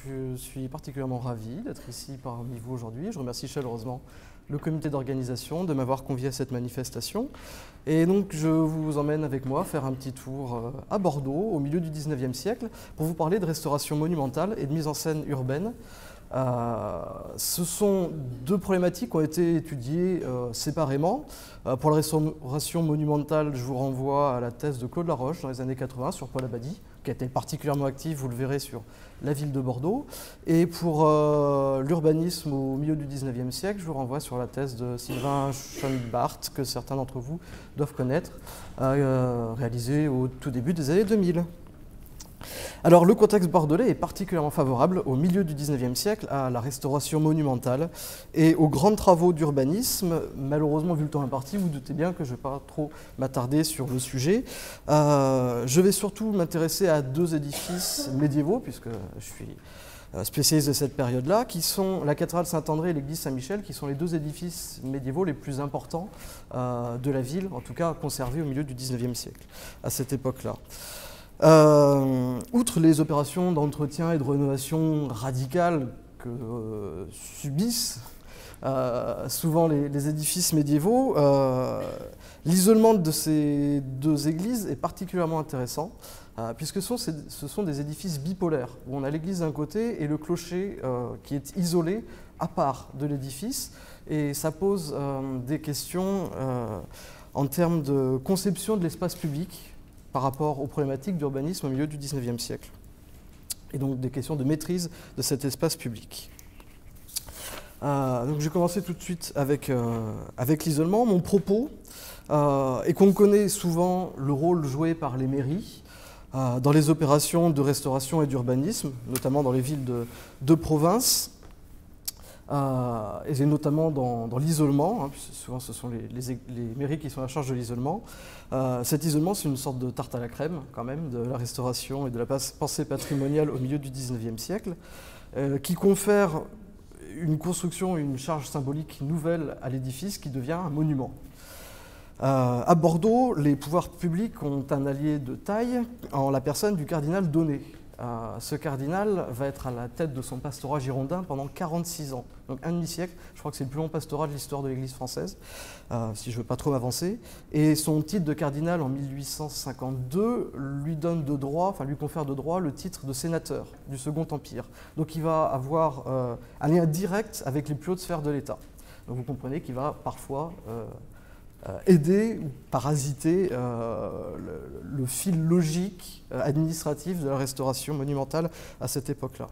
Je suis particulièrement ravi d'être ici parmi vous aujourd'hui. Je remercie chaleureusement le comité d'organisation de m'avoir convié à cette manifestation. Et donc je vous emmène avec moi faire un petit tour à Bordeaux, au milieu du 19e siècle, pour vous parler de restauration monumentale et de mise en scène urbaine. Ce sont deux problématiques qui ont été étudiées séparément. Pour la restauration monumentale, je vous renvoie à la thèse de Claude Laroche dans les années 80 sur Paul Abadie, qui a été particulièrement actif, vous le verrez, sur la ville de Bordeaux. Et pour l'urbanisme au milieu du 19e siècle, je vous renvoie sur la thèse de Sylvain Schoenbart, que certains d'entre vous doivent connaître, réalisée au tout début des années 2000. Alors le contexte bordelais est particulièrement favorable au milieu du 19e siècle à la restauration monumentale et aux grands travaux d'urbanisme. Malheureusement, vu le temps imparti, vous doutez bien que je ne vais pas trop m'attarder sur le sujet. Je vais surtout m'intéresser à deux édifices médiévaux, puisque je suis spécialiste de cette période-là, qui sont la cathédrale Saint-André et l'église Saint-Michel, qui sont les deux édifices médiévaux les plus importants de la ville, en tout cas conservés au milieu du 19e siècle, à cette époque-là. Outre les opérations d'entretien et de rénovation radicales que subissent souvent les édifices médiévaux, l'isolement de ces deux églises est particulièrement intéressant, puisque ce sont des édifices bipolaires, où on a l'église d'un côté et le clocher qui est isolé à part de l'édifice, et ça pose des questions en termes de conception de l'espace public, par rapport aux problématiques d'urbanisme au milieu du 19e siècle. Et donc des questions de maîtrise de cet espace public. Donc je vais commencer tout de suite avec l'isolement. Mon propos est qu'on connaît souvent le rôle joué par les mairies dans les opérations de restauration et d'urbanisme, notamment dans les villes de province, et notamment dans l'isolement, hein, puisque souvent ce sont les mairies qui sont à charge de l'isolement. Cet isolement, c'est une sorte de tarte à la crème, quand même, de la restauration et de la pensée patrimoniale au milieu du 19e siècle, qui confère une construction et une charge symbolique nouvelle à l'édifice qui devient un monument. À Bordeaux, les pouvoirs publics ont un allié de taille en la personne du cardinal Donnet. Ce cardinal va être à la tête de son pastorat girondin pendant 46 ans, donc un demi-siècle. Je crois que c'est le plus long pastorat de l'histoire de l'Église française, si je ne veux pas trop m'avancer. Et son titre de cardinal en 1852 lui confère de droit le titre de sénateur du Second Empire. Donc il va avoir un lien direct avec les plus hautes sphères de l'État. Donc vous comprenez qu'il va parfois aider ou parasiter le fil logique administratif de la restauration monumentale à cette époque-là.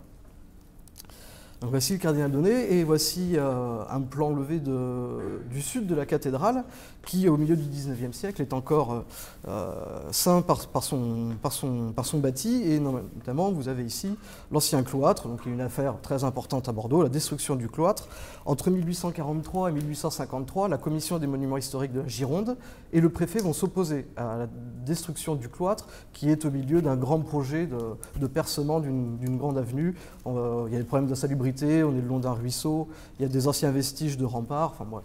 Donc voici le cardinal Donnet et voici un plan levé du sud de la cathédrale qui, au milieu du 19e siècle, est encore ceint par son bâti, et notamment vous avez ici l'ancien cloître, donc une affaire très importante à Bordeaux, la destruction du cloître. Entre 1843 et 1853, la commission des monuments historiques de la Gironde et le préfet vont s'opposer à la destruction du cloître qui est au milieu d'un grand projet de percement d'une grande avenue. Il y a des problèmes de salubrité, on est le long d'un ruisseau, il y a des anciens vestiges de remparts, enfin bref.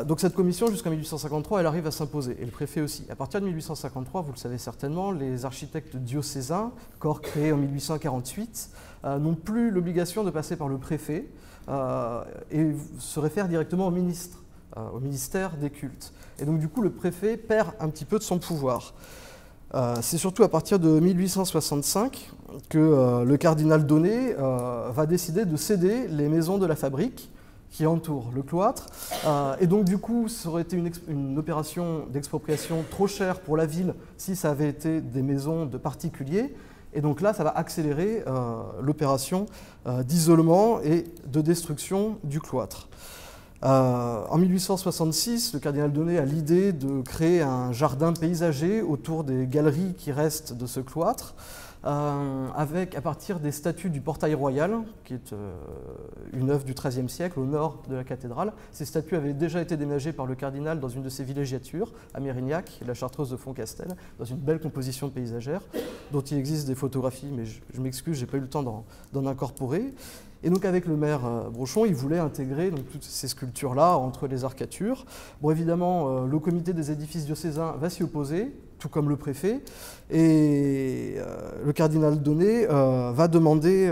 Donc cette commission, jusqu'en 1853, elle arrive à s'imposer, et le préfet aussi. À partir de 1853, vous le savez certainement, les architectes diocésains, corps créé en 1848, n'ont plus l'obligation de passer par le préfet et se réfèrent directement au ministère des cultes. Et donc du coup, le préfet perd un petit peu de son pouvoir. C'est surtout à partir de 1865 que le cardinal Donnet va décider de céder les maisons de la fabrique qui entourent le cloître. Et donc du coup, ça aurait été une opération d'expropriation trop chère pour la ville si ça avait été des maisons de particuliers. Et donc là, ça va accélérer l'opération d'isolement et de destruction du cloître. En 1866, le cardinal Donnet a l'idée de créer un jardin paysager autour des galeries qui restent de ce cloître, à partir des statues du portail royal, qui est une œuvre du XIIIe siècle au nord de la cathédrale. Ces statues avaient déjà été déménagées par le cardinal dans une de ses villégiatures, à Mérignac, la Chartreuse de Fontcastel, dans une belle composition paysagère, dont il existe des photographies, mais je m'excuse, je n'ai pas eu le temps d'en incorporer. Et donc avec le maire Brochon, il voulait intégrer donc, toutes ces sculptures-là entre les arcatures. Bon, évidemment, le comité des édifices diocésains va s'y opposer, tout comme le préfet. Et le cardinal Donnet va demander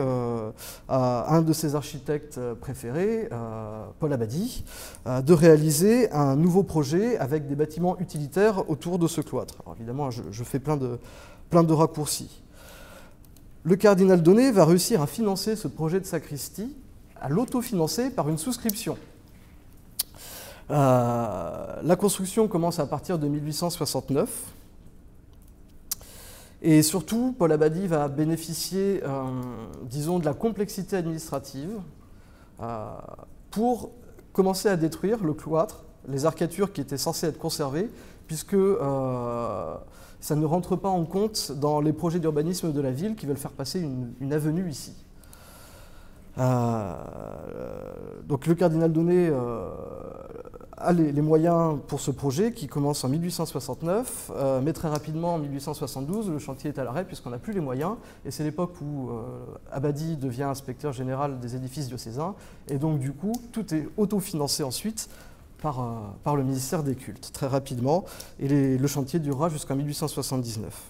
à un de ses architectes préférés, Paul Abadie, de réaliser un nouveau projet avec des bâtiments utilitaires autour de ce cloître. Alors évidemment, je fais plein de raccourcis. Le cardinal Donnet va réussir à financer ce projet de sacristie, à l'autofinancer par une souscription. La construction commence à partir de 1869. Et surtout, Paul Abadie va bénéficier, disons, de la complexité administrative pour commencer à détruire le cloître, les arcatures qui étaient censées être conservées, puisque ça ne rentre pas en compte dans les projets d'urbanisme de la ville qui veulent faire passer une avenue ici. Donc le cardinal Donnet a les moyens pour ce projet qui commence en 1869, mais très rapidement en 1872, le chantier est à l'arrêt puisqu'on n'a plus les moyens, et c'est l'époque où Abadie devient inspecteur général des édifices diocésains, et donc du coup tout est autofinancé ensuite par le ministère des Cultes, très rapidement, et le chantier durera jusqu'en 1879.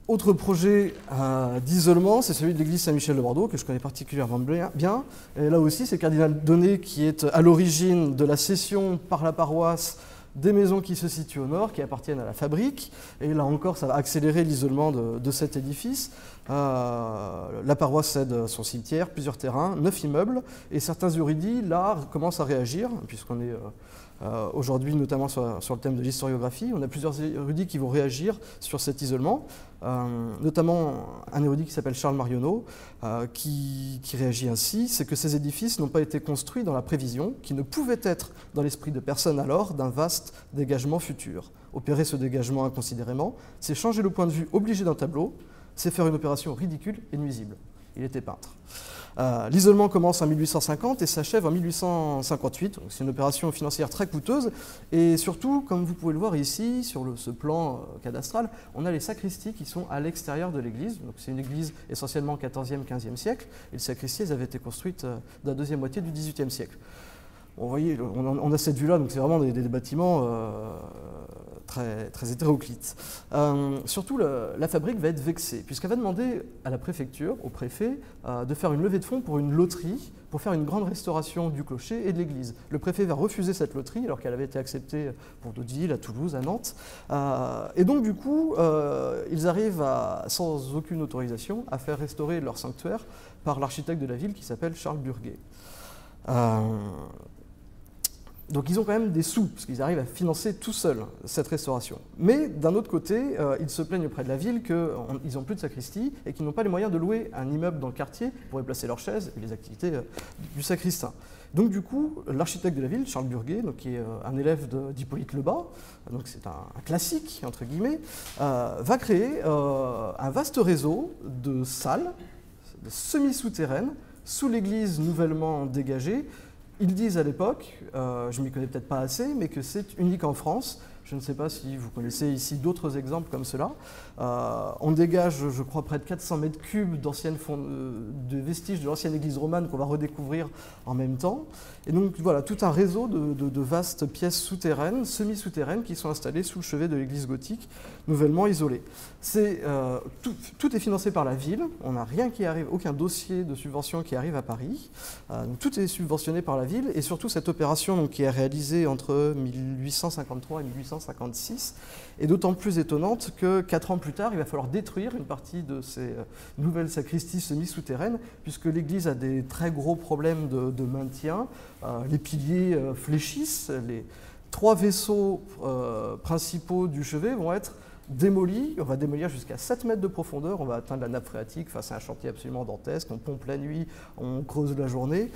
Autre projet d'isolement, c'est celui de l'église Saint-Michel de Bordeaux, que je connais particulièrement bien. Et là aussi, c'est le cardinal Donnet qui est à l'origine de la cession par la paroisse des maisons qui se situent au nord, qui appartiennent à la fabrique. Et là encore, ça va accélérer l'isolement de cet édifice. La paroisse cède son cimetière, plusieurs terrains, 9 immeubles. Et certains érudits, là, commencent à réagir, puisqu'on est aujourd'hui notamment sur le thème de l'historiographie. On a plusieurs érudits qui vont réagir sur cet isolement, notamment un érudit qui s'appelle Charles Marionneau, qui réagit ainsi, c'est que ces édifices n'ont pas été construits dans la prévision, qui ne pouvait être dans l'esprit de personne alors d'un vaste dégagement futur. Opérer ce dégagement inconsidérément, c'est changer le point de vue obligé d'un tableau, c'est faire une opération ridicule et nuisible. Il était peintre. L'isolement commence en 1850 et s'achève en 1858. C'est une opération financière très coûteuse. Et surtout, comme vous pouvez le voir ici, sur ce plan cadastral, on a les sacristies qui sont à l'extérieur de l'église. C'est une église essentiellement 14e, 15e siècle. Et les sacristies, elles avaient été construites dans la deuxième moitié du 18e siècle. Bon, vous voyez, on a cette vue-là, donc c'est vraiment des bâtiments très hétéroclites. Surtout, la fabrique va être vexée, puisqu'elle va demander à la préfecture, au préfet, de faire une levée de fonds pour une loterie, pour faire une grande restauration du clocher et de l'église. Le préfet va refuser cette loterie, alors qu'elle avait été acceptée pour d'autres villes, à Toulouse, à Nantes. Et donc, du coup, ils arrivent, sans aucune autorisation, à faire restaurer leur sanctuaire par l'architecte de la ville qui s'appelle Charles Burguet. Donc ils ont quand même des sous, parce qu'ils arrivent à financer tout seuls cette restauration. Mais d'un autre côté, ils se plaignent auprès de la ville qu'ils n'ont plus de sacristie et qu'ils n'ont pas les moyens de louer un immeuble dans le quartier pour y placer leurs chaises et les activités du sacristain. Donc du coup, l'architecte de la ville, Charles Burguet, qui est un élève d'Hippolyte Lebas, donc c'est un classique, entre guillemets, va créer un vaste réseau de salles semi-souterraines sous l'église nouvellement dégagée. Ils disent à l'époque, je ne m'y connais peut-être pas assez, mais que c'est unique en France. Je ne sais pas si vous connaissez ici d'autres exemples comme cela. On dégage, je crois, près de 400 mètres cubes de vestiges de l'ancienne église romane qu'on va redécouvrir en même temps. Et donc voilà, tout un réseau de vastes pièces souterraines, semi-souterraines, qui sont installées sous le chevet de l'église gothique, nouvellement isolée. Tout est financé par la ville. On n'a rien qui arrive, aucun dossier de subvention qui arrive à Paris. Donc tout est subventionné par la ville. Et surtout, cette opération donc, qui est réalisée entre 1853 et 1856 est d'autant plus étonnante que 4 ans plus tard, il va falloir détruire une partie de ces nouvelles sacristies semi-souterraines, puisque l'église a des très gros problèmes de maintien. Les piliers fléchissent, les 3 vaisseaux principaux du chevet vont être démolis. On va démolir jusqu'à 7 mètres de profondeur, on va atteindre la nappe phréatique. Enfin, c'est un chantier absolument dantesque, on pompe la nuit, on creuse la journée.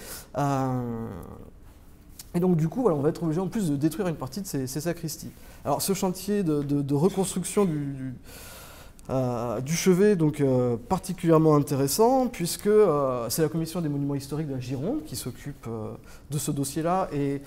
Et donc du coup, voilà, on va être obligé en plus de détruire une partie de ces sacristies. Alors ce chantier de reconstruction du chevet, donc particulièrement intéressant, puisque c'est la commission des monuments historiques de la Gironde qui s'occupe de ce dossier-là, et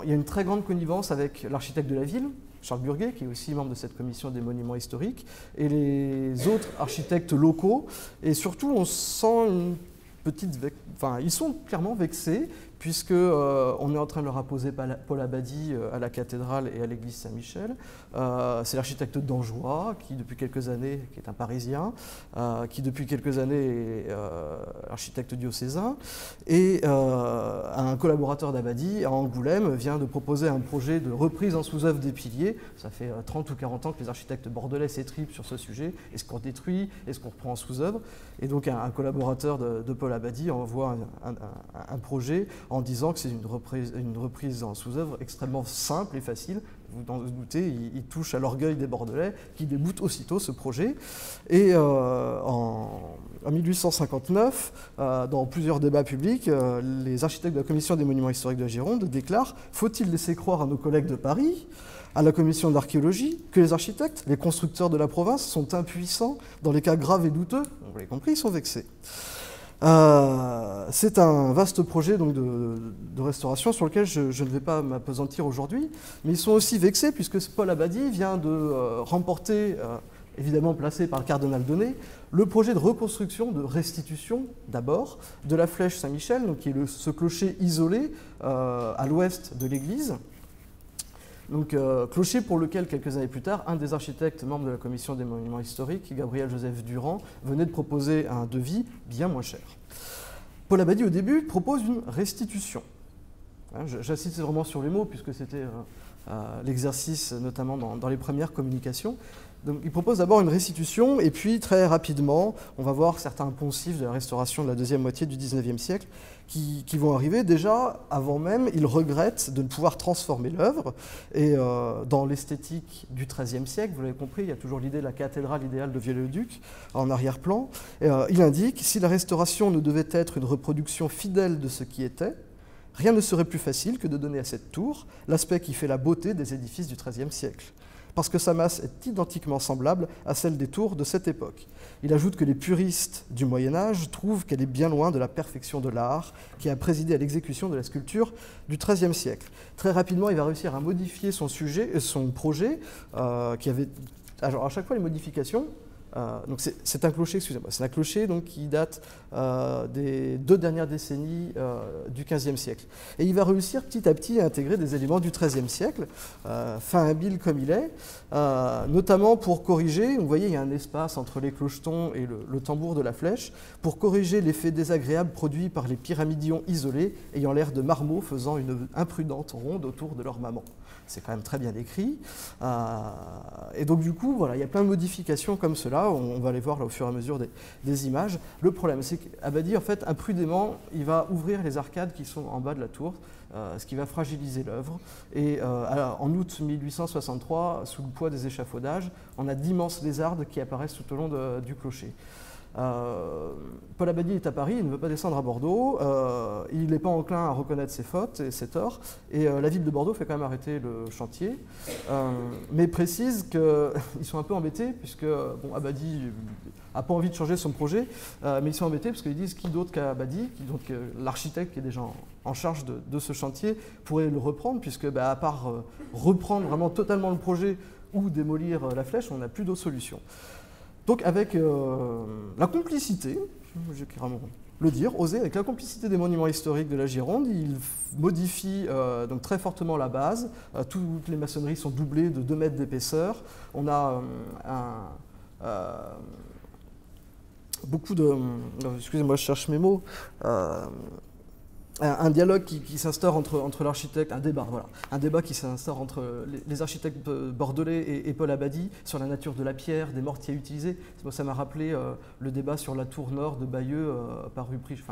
il y a une très grande connivence avec l'architecte de la ville, Charles Burguet, qui est aussi membre de cette commission des monuments historiques, et les autres architectes locaux, et surtout on sent une petite... Enfin, ils sont clairement vexés, puisque on est en train de leur apposer Paul Abadie à la cathédrale et à l'église Saint-Michel. C'est l'architecte d'Anjois, qui depuis quelques années, qui est un Parisien, qui depuis quelques années est architecte diocésain, et un collaborateur d'Abadie à Angoulême vient de proposer un projet de reprise en sous-œuvre des piliers. Ça fait 30 ou 40 ans que les architectes bordelais s'étripent sur ce sujet. Est-ce qu'on détruit? Est-ce qu'on reprend en sous-œuvre? Et donc un collaborateur de Paul Abadie envoie un projet en disant que c'est une reprise en sous-œuvre extrêmement simple et facile. Vous en doutez, il touche à l'orgueil des Bordelais qui déboutent aussitôt ce projet. Et en 1859, dans plusieurs débats publics, les architectes de la Commission des monuments historiques de la Gironde déclarent « Faut-il laisser croire à nos collègues de Paris, à la Commission d'archéologie, que les architectes, les constructeurs de la province, sont impuissants dans les cas graves et douteux ?» Vous l'avez compris, ils sont vexés. C'est un vaste projet donc, de restauration sur lequel je ne vais pas m'appesantir aujourd'hui, mais ils sont aussi vexés puisque Paul Abadie vient de remporter, évidemment placé par le cardinal Donnet, le projet de reconstruction, de restitution d'abord, de la flèche Saint-Michel, qui est ce clocher isolé à l'ouest de l'église. Donc, clocher pour lequel, quelques années plus tard, un des architectes membres de la Commission des monuments historiques, Gabriel-Joseph Durand, venait de proposer un devis bien moins cher. Paul Abadie, au début, propose une restitution. J'insiste vraiment sur les mots, puisque c'était l'exercice, notamment dans les premières communications. Donc, il propose d'abord une restitution, et puis très rapidement, on va voir certains poncifs de la restauration de la deuxième moitié du XIXe siècle qui vont arriver. Déjà, avant même, il regrette de ne pouvoir transformer l'œuvre. Et dans l'esthétique du XIIIe siècle, vous l'avez compris, il y a toujours l'idée de la cathédrale idéale de Viollet-le-Duc en arrière-plan. Il indique « Si la restauration ne devait être une reproduction fidèle de ce qui était, rien ne serait plus facile que de donner à cette tour l'aspect qui fait la beauté des édifices du XIIIe siècle. » Parce que sa masse est identiquement semblable à celle des tours de cette époque. Il ajoute que les puristes du Moyen-Âge trouvent qu'elle est bien loin de la perfection de l'art qui a présidé à l'exécution de la sculpture du XIIIe siècle. Très rapidement, il va réussir à modifier son projet, qui avait... Alors, à chaque fois, les modifications... donc c'est un clocher, excusez-moi, c'est un clocher donc, qui date des 2 dernières décennies du XVe siècle. Et il va réussir petit à petit à intégrer des éléments du XIIIe siècle, fin habile comme il est, notamment pour corriger, vous voyez il y a un espace entre les clochetons et le tambour de la flèche, pour corriger l'effet désagréable produit par les pyramidions isolés ayant l'air de marmots faisant une imprudente ronde autour de leur maman. C'est quand même très bien écrit. Et donc du coup, voilà, il y a plein de modifications comme cela. On va les voir là, au fur et à mesure des images. Le problème, c'est qu'Abadie, en fait, imprudemment, il va ouvrir les arcades qui sont en bas de la tour, ce qui va fragiliser l'œuvre. Et en août 1863, sous le poids des échafaudages, on a d'immenses lézardes qui apparaissent tout au long du clocher. Paul Abadie est à Paris, il ne veut pas descendre à Bordeaux, il n'est pas enclin à reconnaître ses fautes et ses torts, et la ville de Bordeaux fait quand même arrêter le chantier, mais précise qu'ils sont un peu embêtés, puisque bon, Abadie n'a pas envie de changer son projet, mais ils sont embêtés parce qu'ils disent qui d'autre qu'Abadie, l'architecte qui est déjà en charge de ce chantier, pourrait le reprendre, puisque à part reprendre vraiment totalement le projet ou démolir la flèche, on n'a plus d'autre solution. Donc avec la complicité, je vais carrément le dire, oser, avec la complicité des monuments historiques de la Gironde, il modifie donc très fortement la base. Toutes les maçonneries sont doublées de 2 mètres d'épaisseur. On a beaucoup de... Excusez-moi, je cherche mes mots. Un dialogue qui s'instaure entre l'architecte, un débat qui s'instaure entre les architectes bordelais et Paul Abadie sur la nature de la pierre, des mortiers utilisés. Ça m'a rappelé le débat sur la tour nord de Bayeux par Ruprecht,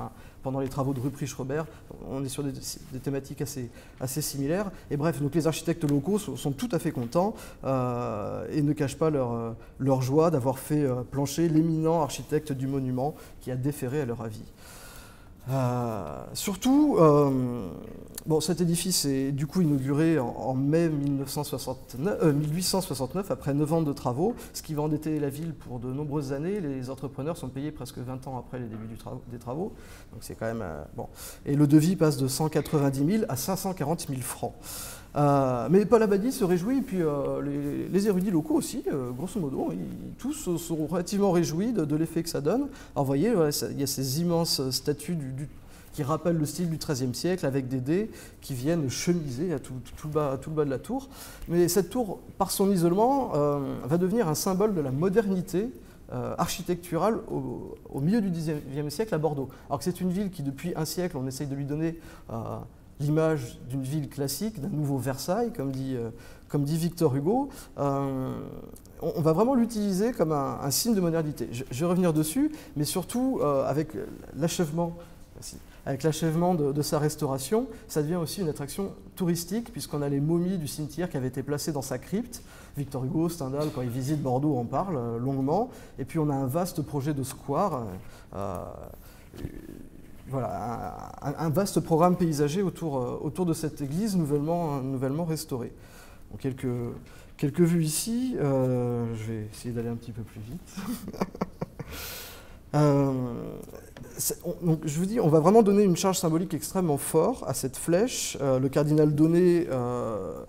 pendant les travaux de Ruprecht-Robert. On est sur des thématiques assez similaires. Et bref, donc les architectes locaux sont tout à fait contents et ne cachent pas leur joie d'avoir fait plancher l'éminent architecte du monument qui a déféré à leur avis. Surtout, bon, cet édifice est du coup inauguré en mai 1869, après 9 ans de travaux, ce qui va endetter la ville pour de nombreuses années. Les entrepreneurs sont payés presque 20 ans après les débuts des travaux, donc c'est quand même bon. Et le devis passe de 190 000 à 540 000 francs. Mais Paul Abadie se réjouit, et puis les érudits locaux aussi, grosso modo, tous sont relativement réjouis de l'effet que ça donne. Alors vous voyez, il y a ces immenses statues qui rappelle le style du XIIIe siècle, avec des dés qui viennent chemiser à tout le bas de la tour. Mais cette tour, par son isolement, va devenir un symbole de la modernité architecturale au milieu du XIXe siècle à Bordeaux. Alors que c'est une ville qui, depuis un siècle, on essaye de lui donner l'image d'une ville classique, d'un nouveau Versailles, comme dit Victor Hugo. On va vraiment l'utiliser comme un signe de modernité. Je vais revenir dessus, mais surtout avec l'achèvement de sa restauration, ça devient aussi une attraction touristique, puisqu'on a les momies du cimetière qui avaient été placées dans sa crypte. Victor Hugo, Stendhal, quand il visite Bordeaux, en parle longuement. Et puis on a un vaste projet de square, voilà, un vaste programme paysager autour de cette église nouvellement restaurée. Bon, quelques vues ici. Je vais essayer d'aller un petit peu plus vite. Donc, je vous dis, on va vraiment donner une charge symbolique extrêmement forte à cette flèche. Le cardinal Donnet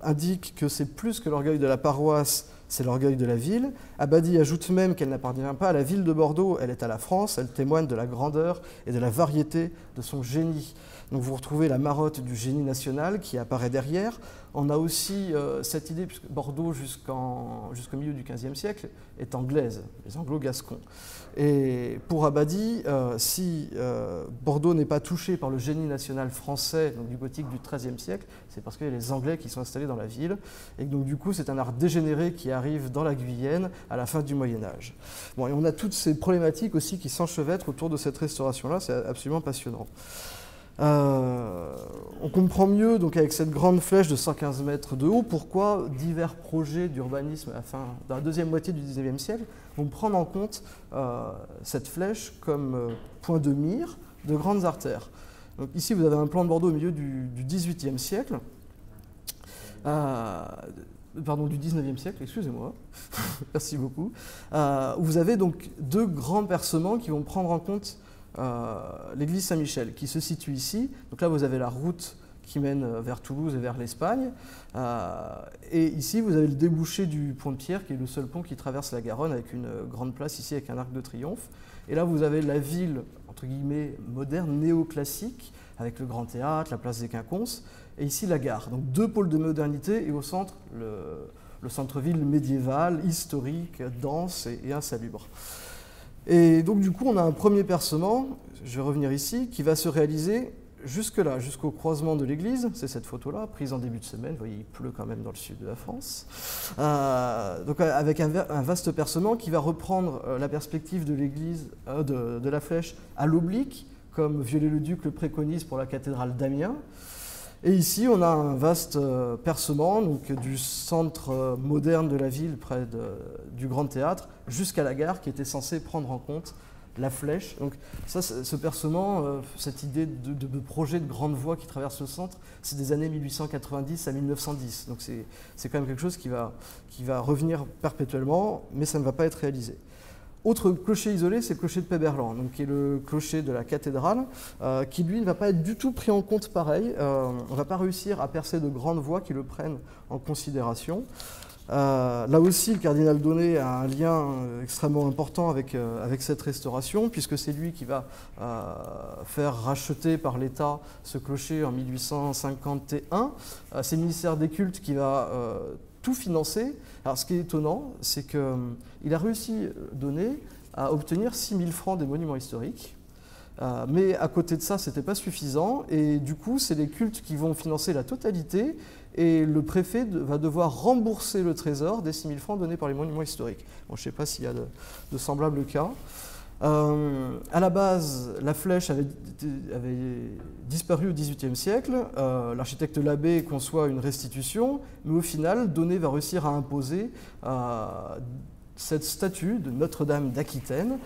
indique que c'est plus que l'orgueil de la paroisse, c'est l'orgueil de la ville. Abadie ajoute même qu'elle n'appartient pas à la ville de Bordeaux, elle est à la France, elle témoigne de la grandeur et de la variété de son génie. Donc vous retrouvez la marotte du génie national qui apparaît derrière. On a aussi cette idée, puisque Bordeaux jusqu'au milieu du XVe siècle est anglaise, les anglo-gascons. Et pour Abadie, si Bordeaux n'est pas touché par le génie national français, donc du gothique du XIIIe siècle, c'est parce qu'il y a les Anglais qui sont installés dans la ville. Et donc du coup, c'est un art dégénéré qui arrive dans la Guyenne à la fin du Moyen-Âge. Bon, et on a toutes ces problématiques aussi qui s'enchevêtrent autour de cette restauration-là, c'est absolument passionnant. On comprend mieux, donc, avec cette grande flèche de 115 mètres de haut, pourquoi divers projets d'urbanisme dans la deuxième moitié du XIXe siècle vont prendre en compte cette flèche comme point de mire de grandes artères. Donc, ici, vous avez un plan de Bordeaux au milieu du XVIIIe siècle, pardon, du XIXe siècle, excusez-moi, merci beaucoup, où vous avez donc deux grands percements qui vont prendre en compte l'église Saint-Michel, qui se situe ici. Donc là, vous avez la route qui mène vers Toulouse et vers l'Espagne. Et ici, vous avez le débouché du pont de Pierre, qui est le seul pont qui traverse la Garonne, avec une grande place ici, avec un arc de triomphe. Et là, vous avez la ville, entre guillemets, moderne, néoclassique, avec le Grand Théâtre, la place des Quinconces, et ici la gare. Donc deux pôles de modernité, et au centre, le centre-ville médiéval, historique, dense et insalubre. Et donc du coup, on a un premier percement, je vais revenir ici, qui va se réaliser jusque-là, jusqu'au croisement de l'église. C'est cette photo-là, prise en début de semaine. Vous voyez, il pleut quand même dans le sud de la France. Donc avec un vaste percement qui va reprendre la perspective de l'église, de la flèche à l'oblique, comme Viollet-le-Duc le préconise pour la cathédrale d'Amiens. Et ici, on a un vaste percement donc, du centre moderne de la ville, près du Grand Théâtre, jusqu'à la gare, qui était censé prendre en compte la flèche. Donc ça, ce percement, cette idée de projet de grande voie qui traverse le centre, c'est des années 1890 à 1910. Donc c'est quand même quelque chose qui va revenir perpétuellement, mais ça ne va pas être réalisé. Autre clocher isolé, c'est le clocher de Péberlan, donc qui est le clocher de la cathédrale, qui lui ne va pas être du tout pris en compte pareil. On ne va pas réussir à percer de grandes voies qui le prennent en considération. Là aussi, le cardinal Donnet a un lien extrêmement important avec cette restauration, puisque c'est lui qui va faire racheter par l'État ce clocher en 1851. C'est le ministère des Cultes qui va tout financer. Alors, ce qui est étonnant, c'est qu'il a réussi, Donnet, à obtenir 6 000 francs des monuments historiques. Mais à côté de ça, ce n'était pas suffisant. Et du coup, c'est les cultes qui vont financer la totalité. Et le préfet va devoir rembourser le trésor des 6 000 francs donnés par les monuments historiques. Bon, je ne sais pas s'il y a de semblables cas. À la base, la flèche avait disparu au XVIIIe siècle. L'architecte Labbé conçoit une restitution, mais au final, Donnet va réussir à imposer cette statue de Notre-Dame d'Aquitaine,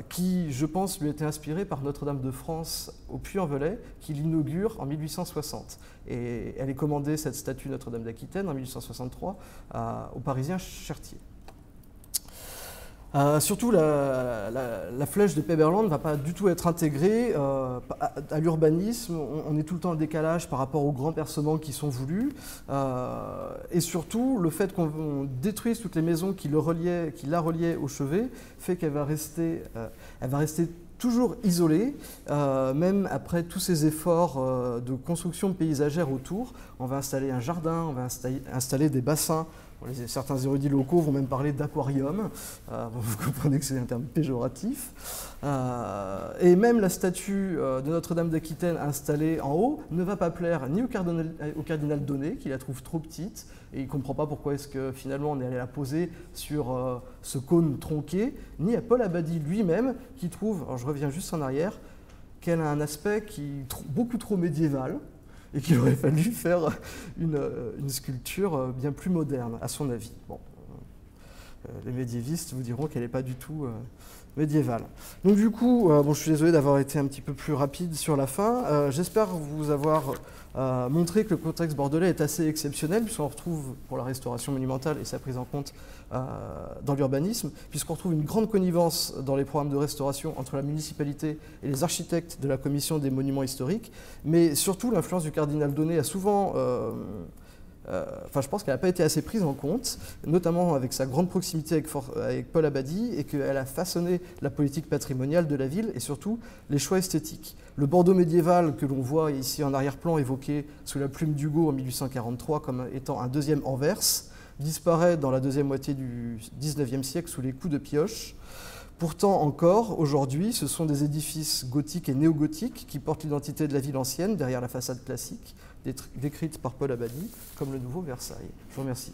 qui, je pense, lui a été inspirée par Notre-Dame de France au Puy-en-Velay, qui l'inaugure en 1860. Et elle est commandée, cette statue Notre-Dame d'Aquitaine, en 1863, au Parisien Chartier. Surtout, la flèche de Peberland ne va pas du tout être intégrée à l'urbanisme. On est tout le temps en décalage par rapport aux grands percements qui sont voulus. Et surtout, le fait qu'on détruise toutes les maisons qui la reliaient au chevet fait qu'elle va rester toujours isolée, même après tous ces efforts de construction paysagère autour. On va installer un jardin, on va installer des bassins. Certains érudits locaux vont même parler d'aquarium. Vous comprenez que c'est un terme péjoratif. Et même la statue de Notre-Dame d'Aquitaine installée en haut ne va pas plaire ni au cardinal Donnet, qui la trouve trop petite, et il ne comprend pas pourquoi est-ce que finalement on est allé la poser sur ce cône tronqué, ni à Paul Abadie lui-même, qui trouve, alors je reviens juste en arrière, qu'elle a un aspect beaucoup trop médiéval, et qu'il aurait fallu faire une sculpture bien plus moderne, à son avis. Bon, les médiévistes vous diront qu'elle n'est pas du tout médiévale. Donc du coup, je suis désolé d'avoir été un petit peu plus rapide sur la fin. J'espère vous avoir montré que le contexte bordelais est assez exceptionnel, puisqu'on retrouve pour la restauration monumentale et sa prise en compte dans l'urbanisme, puisqu'on retrouve une grande connivence dans les programmes de restauration entre la municipalité et les architectes de la commission des monuments historiques, mais surtout l'influence du cardinal Donnet a souvent... je pense qu'elle n'a pas été assez prise en compte, notamment avec sa grande proximité avec Paul Abadie, et qu'elle a façonné la politique patrimoniale de la ville et surtout les choix esthétiques. Le Bordeaux médiéval que l'on voit ici en arrière-plan évoqué sous la plume d'Hugo en 1843 comme étant un deuxième Anvers, disparaît dans la deuxième moitié du XIXe siècle sous les coups de pioche. Pourtant encore, aujourd'hui, ce sont des édifices gothiques et néo-gothiques qui portent l'identité de la ville ancienne derrière la façade classique, décrite par Paul Abadie comme le nouveau Versailles. Je vous remercie.